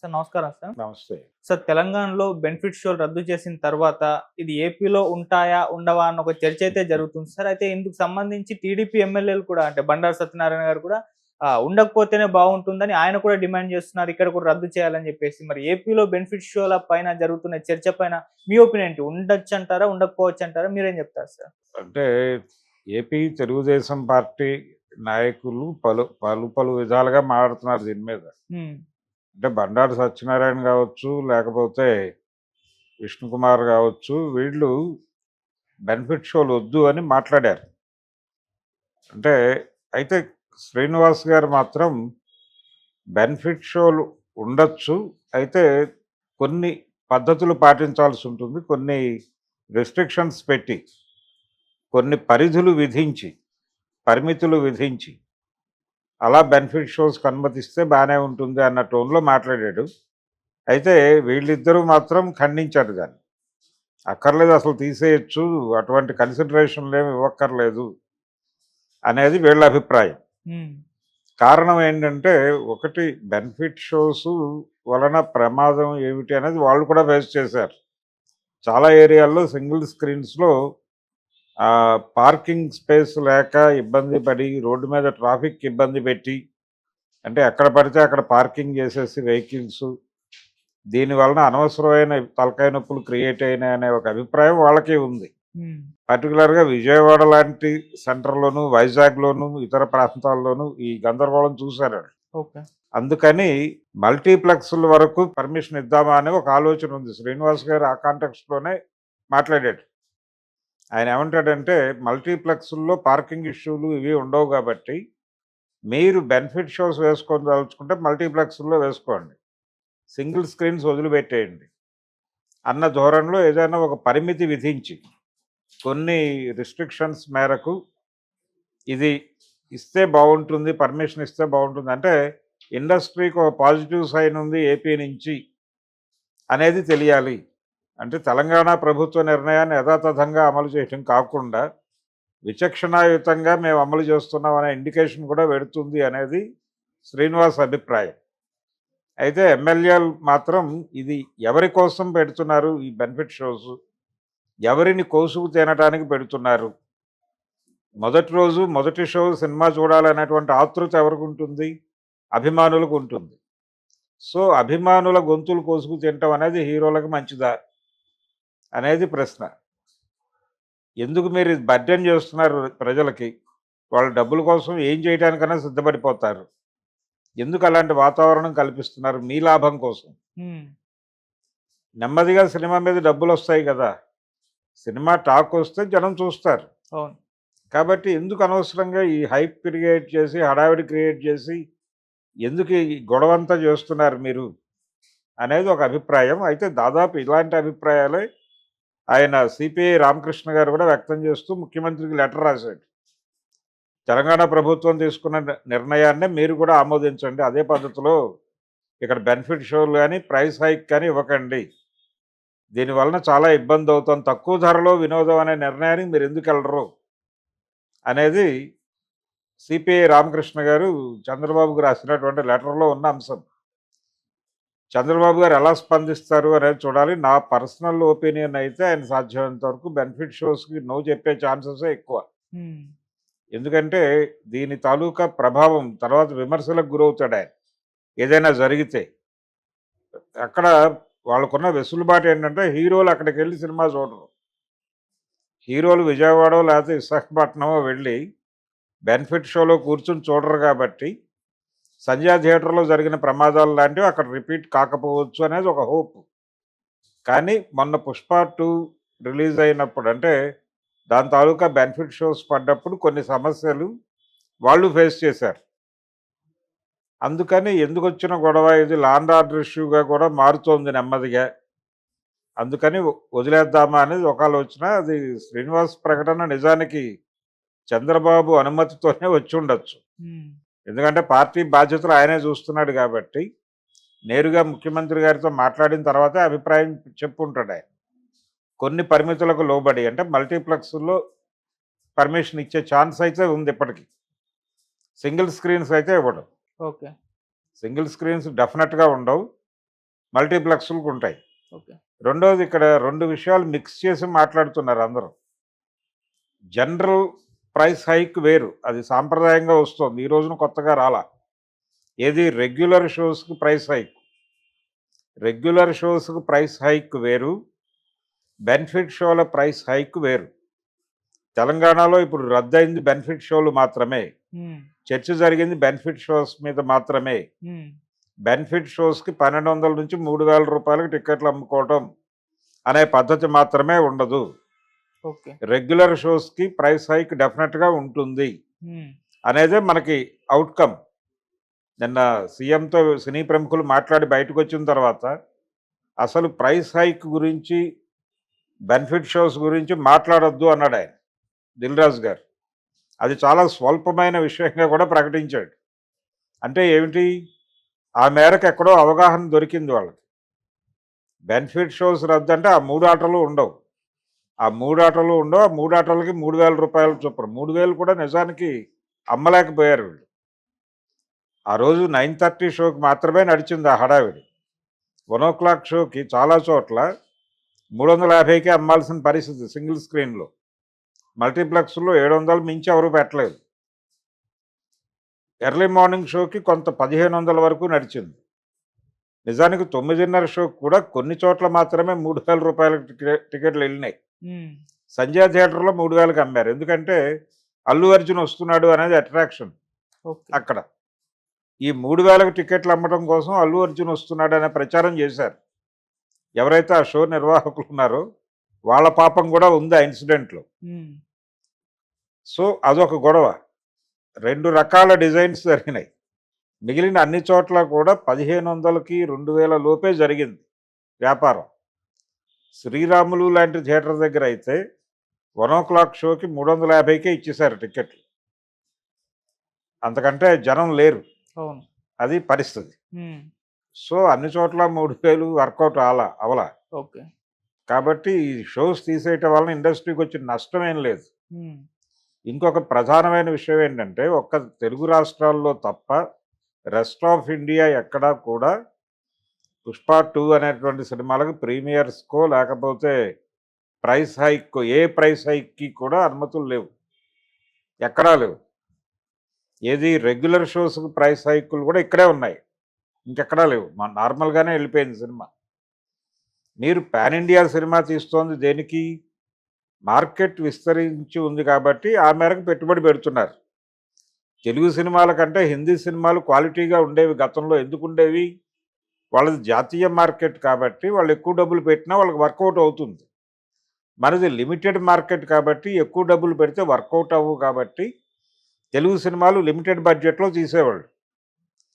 Sir నమస్కారం sir. నమస్తే. Sir తెలంగాణలో బెనిఫిట్ షోలు రద్దు చేసిన తర్వాత ఇది ఏపీలో ఉంటాయా? ఉండవా? అన్న ఒక చర్చ అయితే జరుగుతుంది సార్. అయితే ఇందుకు సంబంధించి టీడీపీ ఎమ్మెల్యేలు కూడా అంటే బండారు సత్యనారాయణ గారు కూడా ఉండకపోతేనే బాగుంటుందని ఆయన కూడా డిమాండ్ చేస్తున్నారు. ఇక్కడ కూడా రద్దు చేయాలని చెప్పేసి. మరి ఏపీలో బెనిఫిట్ షోల పైన జరుగుతున్న చర్చ పైన మీ ఒపీనియన్ ఏంటి? ఉండొచ్చంటారా? ఉండకపోవచ్చంటారా? మీరేం చెప్తారు సార్? అంటే ఏపీ తెలుగుదేశం పార్టీ నాయకులు పలు పలు పలు విధాలుగా మాట్లాడుతున్నారు దీని మీద. హ్మ్. అంటే బండారు సత్యనారాయణ కావచ్చు, లేకపోతే విష్ణుకుమార్ కావచ్చు, వీళ్ళు బెనిఫిట్ షోలు వద్దు అని మాట్లాడారు. అంటే అయితే శ్రీనివాస్ గారు మాత్రం బెనిఫిట్ షోలు ఉండొచ్చు, అయితే కొన్ని పద్ధతులు పాటించాల్సి ఉంటుంది, కొన్ని రెస్ట్రిక్షన్స్ పెట్టి, కొన్ని పరిధులు విధించి, పరిమితులు విధించి అలా బెనిఫిట్ షోస్కి అనుమతిస్తే బాగానే ఉంటుంది అన్న టోన్లో మాట్లాడాడు. అయితే వీళ్ళిద్దరూ మాత్రం ఖండించారు దాన్ని. అక్కర్లేదు, అసలు తీసేయచ్చు, అటువంటి కన్సిడరేషన్లు ఏమి ఇవ్వక్కర్లేదు అనేది వీళ్ళ అభిప్రాయం. హ్మ్. కారణం ఏంటంటే, ఒకటి బెనిఫిట్ షోస్ వలన ప్రమాదం ఏమిటి అనేది వాళ్ళు కూడా ఫేస్ చేశారు. చాలా ఏరియాల్లో సింగిల్ స్క్రీన్స్లో పార్కింగ్ స్పేస్ లేక ఇబ్బంది పడి, రోడ్డు మీద ట్రాఫిక్ ఇబ్బంది పెట్టి, అంటే ఎక్కడ పడితే అక్కడ పార్కింగ్ చేసేసి వెహికల్స్, దీనివలన అనవసరమైన తలకాయ నొప్పులు క్రియేట్ అయినాయి అనే ఒక అభిప్రాయం వాళ్ళకి ఉంది. హ్మ్. పర్టికులర్గా విజయవాడ లాంటి సెంటర్లోను, వైజాగ్లోను, ఇతర ప్రాంతాల్లోనూ ఈ గందరగోళం చూశారు. ఓకే. అందుకని మల్టీప్లెక్స్ల వరకు పర్మిషన్ ఇద్దామా అనే ఒక ఆలోచన ఉంది. శ్రీనివాస్ గారు ఆ కాంటెక్స్ట్లోనే మాట్లాడాడు. ఆయన ఏమంటాడంటే, మల్టీప్లెక్స్ల్లో పార్కింగ్ ఇష్యూలు ఇవి ఉండవు కాబట్టి మీరు బెనిఫిట్ షోస్ వేసుకొని తలుచుకుంటే మల్టీప్లెక్స్ల్లో వేసుకోండి, సింగిల్ స్క్రీన్స్ వదిలిపెట్టేయండి అన్న ధోరణిలో ఏదైనా ఒక పరిమితి విధించి, కొన్ని రిస్ట్రిక్షన్స్ మేరకు ఇది ఇస్తే బాగుంటుంది, పర్మిషన్ ఇస్తే బాగుంటుంది. అంటే ఇండస్ట్రీకి ఒక పాజిటివ్ సైన్ ఉంది ఏపీ నుంచి అనేది తెలియాలి. అంటే తెలంగాణ ప్రభుత్వ నిర్ణయాన్ని యథాతథంగా అమలు చేయటం కాకుండా విచక్షణాయుతంగా మేము అమలు చేస్తున్నాం అనే ఇండికేషన్ కూడా పెడుతుంది అనేది శ్రీనివాస్ అభిప్రాయం. అయితే ఎమ్మెల్యేలు మాత్రం ఇది ఎవరి కోసం పెడుతున్నారు ఈ బెనిఫిట్ షోస్, ఎవరిని కోసుకు తినడానికి పెడుతున్నారు, మొదటి రోజు మొదటి షో సినిమా చూడాలనేటువంటి ఆతృత ఎవరికి ఉంటుంది? అభిమానులకు ఉంటుంది. సో అభిమానుల గొంతులు కోసుకు తినటం అనేది హీరోలకు మంచిదా అనేది ప్రశ్న. ఎందుకు మీరు బర్డెన్ చేస్తున్నారు ప్రజలకి? వాళ్ళ డబ్బుల కోసం ఏం చేయడానికైనా సిద్ధపడిపోతారు. ఎందుకు అలాంటి వాతావరణం కల్పిస్తున్నారు? మీ లాభం కోసం. హ్మ్. నెమ్మదిగా సినిమా మీద డబ్బులు వస్తాయి కదా, సినిమా టాక్ వస్తే జనం చూస్తారు. అవును. కాబట్టి ఎందుకు అనవసరంగా ఈ హైప్ క్రియేట్ చేసి, హడావిడి క్రియేట్ చేసి, ఎందుకు ఈ గొడవంతా చేస్తున్నారు మీరు అనేది ఒక అభిప్రాయం. అయితే దాదాపు ఇలాంటి అభిప్రాయాలే ఆయన సిపిఐ రామకృష్ణ గారు కూడా వ్యక్తం చేస్తూ ముఖ్యమంత్రికి లెటర్ రాశాడు. తెలంగాణ ప్రభుత్వం తీసుకున్న నిర్ణయాన్ని మీరు కూడా ఆమోదించండి, అదే పద్ధతిలో ఇక్కడ బెనిఫిట్ షోలు కానీ ప్రైస్ హైక్ కానీ ఇవ్వకండి, దీనివలన చాలా ఇబ్బంది అవుతుంది, తక్కువ ధరలో వినోదం అనే నిర్ణయానికి మీరు ఎందుకు వెళ్ళరు అనేది సిపిఐ రామకృష్ణ గారు చంద్రబాబుకు రాసినటువంటి లెటర్లో ఉన్న అంశం. చంద్రబాబు గారు ఎలా స్పందిస్తారు అనేది చూడాలి. నా పర్సనల్ ఒపీనియన్ అయితే ఆయన సాధ్యమైనంత వరకు బెనిఫిట్ షోస్కి నో చెప్పే ఛాన్సెసే ఎక్కువ. హ్మ్. ఎందుకంటే దీని తాలూకా ప్రభావం తర్వాత విమర్శలకు గురవుతాడు ఆయన ఏదైనా జరిగితే. అక్కడ వాళ్ళకున్న వెసులుబాటు ఏంటంటే, హీరోలు అక్కడికి వెళ్ళి సినిమా చూడరు. హీరోలు విజయవాడ లేకపోతే విశాఖపట్నమో వెళ్ళి బెనిఫిట్ షోలో కూర్చుని చూడరు కాబట్టి సంధ్యా థియేటర్లో జరిగిన ప్రమాదాలు లాంటివి అక్కడ రిపీట్ కాకపోవచ్చు అనేది ఒక హోప్. కానీ మొన్న పుష్ప 2 రిలీజ్ అయినప్పుడు, అంటే దాని తాలూకా బెనిఫిట్ షోస్ పడ్డప్పుడు కొన్ని సమస్యలు వాళ్ళు ఫేస్ చేశారు. అందుకని ఎందుకు వచ్చిన గొడవ ఇది లా అండ్ ఆర్డర్ ఇష్యూగా కూడా మారుతోంది నెమ్మదిగా. అందుకని వదిలేద్దామా అనేది ఒక ఆలోచన. అది శ్రీనివాస్ ప్రకటన నిజానికి చంద్రబాబు అనుమతితోనే వచ్చి ఉండొచ్చు. హ్మ్. ఎందుకంటే పార్టీ బాధ్యతలు ఆయనే చూస్తున్నాడు కాబట్టి నేరుగా ముఖ్యమంత్రి గారితో మాట్లాడిన తర్వాతే అభిప్రాయం చెప్పుంటాడు ఆయన. కొన్ని పరిమితులకు లోబడి, అంటే మల్టీప్లెక్స్లో పర్మిషన్ ఇచ్చే ఛాన్స్ అయితే ఉంది ఇప్పటికీ. సింగిల్ స్క్రీన్స్ అయితే ఇవ్వడు. ఓకే. సింగిల్ స్క్రీన్స్ డెఫినెట్గా ఉండవు. మల్టీప్లెక్స్లకు ఉంటాయి. ఓకే. రెండోది ఇక్కడ 2 విషయాలు మిక్స్ చేసి మాట్లాడుతున్నారు అందరూ. జనరల్ ప్రైస్ హైక్ వేరు. అది సాంప్రదాయంగా వస్తోంది. ఈ రోజున కొత్తగా రాలా. ఏది రెగ్యులర్ షోస్‌కి ప్రైస్ హైక్. రెగ్యులర్ షోస్‌కి ప్రైస్ హైక్ వేరు. బెనిఫిట్ షోల ప్రైస్ హైక్ వేరు. తెలంగాణలో ఇప్పుడు రద్దయింది బెనిఫిట్ షోలు మాత్రమే. హ్మ్. చర్చ జరిగింది బెనిఫిట్ షోస్ మీద మాత్రమే. హ్మ్. బెనిఫిట్ షోస్‌కి 1200 నుంచి 3000 రూపాయలకి టికెట్లు అమ్ముకోవటం అనే పద్ధతి మాత్రమే ఉండదు. ఓకే. రెగ్యులర్ షోస్‌కి ప్రైస్ హైక్ డెఫినెట్‌గా ఉంటుంది హ్మ్. అనేదే మనకి ఔట్‌కమ్. నిన్న సీఎంతో సినీ ప్రముఖులు మాట్లాడి బయటకొచ్చిన తర్వాత అసలు ప్రైస్ హైక్ గురించి, బెనిఫిట్ షోస్ గురించి మాట్లాడొద్దు అన్నాడాయన. 'దిల్ రాజు' గారు. అది చాలా స్వల్పమైన విషయంగా కూడా ప్రకటించాడు. అంటే ఏమిటి? ఆ మేరకు ఎక్కడో అవగాహన దొరికింది వాళ్ళకి. బెనిఫిట్ షోస్ రద్దంటే ఆ 3 ఆటలు ఉండవు. ఆ 3 ఆటలు ఉండవు. ఆ 3 ఆటలకి రూ. 3000 చొప్పున. 3000 కూడా నిజానికి అమ్మలేకపోయారు వీళ్ళు. ఆ రోజు 9:30 షోకి మాత్రమే నడిచింది ఆ హడావిడి. 1:00 షోకి చాలా చోట్ల 350కే అమ్మాల్సిన పరిస్థితి సింగిల్ స్క్రీన్‌లో. మల్టీప్లెక్స్‌లో 700 మించి ఎవరు పెట్టలేదు. ఎర్లీ మార్నింగ్ షోకి కొంత 1500 వరకు నడిచింది. నిజానికి 9:30 షోకి కూడా కొన్ని చోట్ల మాత్రమే రూ. 3000 టికెట్లు వెళ్ళినాయి. హ్మ్. సంధ్యా థియేటర్‌లో 3000కి అమ్మారు. ఎందుకంటే అల్లు అర్జున్ వస్తున్నాడు అనేది అట్రాక్షన్ ఓకే. అక్కడ. ఈ 3000కి టికెట్లు అమ్మటం కోసం అల్లు అర్జున్ వస్తున్నాడు అనే ప్రచారం చేశారు. ఎవరైతే ఆ షో నిర్వాహకులు ఉన్నారో వాళ్ళ పాపం కూడా ఉంది ఆ ఇన్సిడెంట్‌లో. హ్మ్. సో అదొక గొడవ. 2 రకాల డిజైన్స్ జరిగినాయి. మిగిలిన అన్ని చోట్ల కూడా 1500కి 2000 లోపే జరిగింది వ్యాపారం. శ్రీరాములు లాంటి థియేటర్ దగ్గర అయితే 1:00 షోకి 350కే ఇచ్చేశారు టికెట్లు. అంతకంటే జనం లేరు. అవును. అది పరిస్థితి. హ్మ్. సో అన్ని చోట్ల 3000 వర్కౌట్ అవలా. ఓకే. కాబట్టి ఈ షోస్ తీసేయటం వలన ఇండస్ట్రీకి వచ్చిన నష్టం ఏం లేదు. హ్మ్. ఇంకొక ప్రధానమైన విషయం ఏంటంటే ఒక్క తెలుగు రాష్ట్రాల్లో తప్ప రెస్ట్ ఆఫ్ ఇండియా ఎక్కడా కూడా 'పుష్ప 2' అనేటువంటి సినిమాలకు ప్రీమియర్స్‌కో లేకపోతే ఏ ప్రైస్ హైక్‌కి కూడా అనుమతులు లేవు. ఎక్కడా లేవు. ఏది రెగ్యులర్ షోస్‌కి ప్రైస్ హైకులు కూడా ఇక్కడే ఉన్నాయి. ఇంకెక్కడా లేవు. నార్మల్‌గానే వెళ్ళిపోయింది సినిమా. మీరు పాన్ ఇండియా సినిమా తీస్తోంది దేనికి? మార్కెట్ విస్తరించి ఉంది కాబట్టి ఆ మేరకు పెట్టుబడి పెడుతున్నారు. తెలుగు సినిమాల కంటే హిందీ సినిమాలు క్వాలిటీగా ఉండేవి గతంలో. ఎందుకుండేవి? వాళ్ళది జాతీయ మార్కెట్ కాబట్టి వాళ్ళు ఎక్కువ డబ్బులు పెట్టినా వాళ్ళకి వర్కౌట్ అవుతుంది. మనది లిమిటెడ్ మార్కెట్ కాబట్టి ఎక్కువ డబ్బులు పెడితే వర్కౌట్ అవ్వవు కాబట్టి తెలుగు సినిమాలు లిమిటెడ్ బడ్జెట్‌లో తీసేవాళ్ళు.